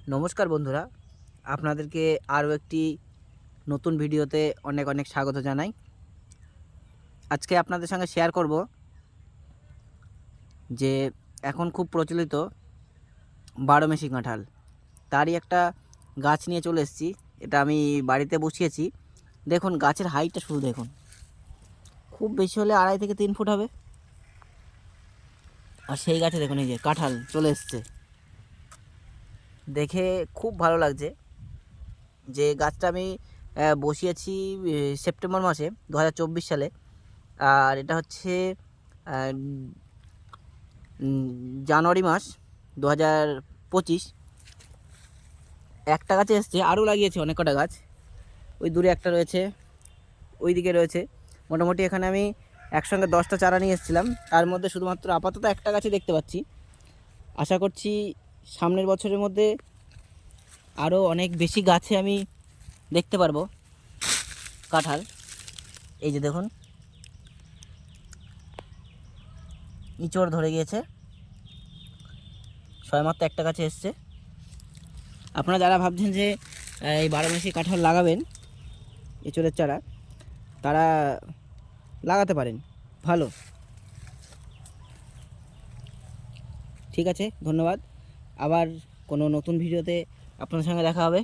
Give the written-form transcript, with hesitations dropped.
নমস্কার বন্ধুরা, আপনাদেরকে আরও একটি নতুন ভিডিওতে অনেক অনেক স্বাগত জানাই। আজকে আপনাদের সঙ্গে শেয়ার করব যে এখন খুব প্রচলিত 12 মাসি কাঁঠাল, তারই একটা গাছ নিয়ে চলে এসেছি। এটা আমি বাড়িতে বসিয়েছি। দেখুন গাছের হাইটটা শুধু দেখুন, খুব বেশি হলে 2.5 থেকে 3 ফুট হবে। আর সেই গাছে দেখুন এই যে কাঁঠাল চলে এসছে, দেখে খুব ভালো লাগছে। যে গাছটা আমি বসিয়েছি সেপ্টেম্বর মাসে 2024 সালে। আর এটা হচ্ছে জানুয়ারি মাস 2025। একটা গাছে এসছে, আরও লাগিয়েছে অনেক কটা গাছ। ওই দূরে একটা রয়েছে, ওই দিকে রয়েছে। মোটামুটি এখানে আমি একসঙ্গে 10টা চারা নিয়ে এসেছিলাম, তার মধ্যে শুধুমাত্র আপাতত একটা গাছে দেখতে পাচ্ছি। আশা করছি সামনের বছরের মধ্যে আরও অনেক বেশি গাছে আমি দেখতে পারবো কাঁঠাল। এই যে দেখুন ইঁচড় ধরে গিয়েছে, সবেমাত্র একটা গাছে এসছে। আপনারা যারা ভাবছেন যে এই 12 মাসি কাঁঠাল লাগাবেন এঁচড়ের চারা, তারা লাগাতে পারেন, ভালো। ঠিক আছে, ধন্যবাদ। আবার কোনো নতুন ভিডিওতে আপনার সঙ্গে দেখা হবে।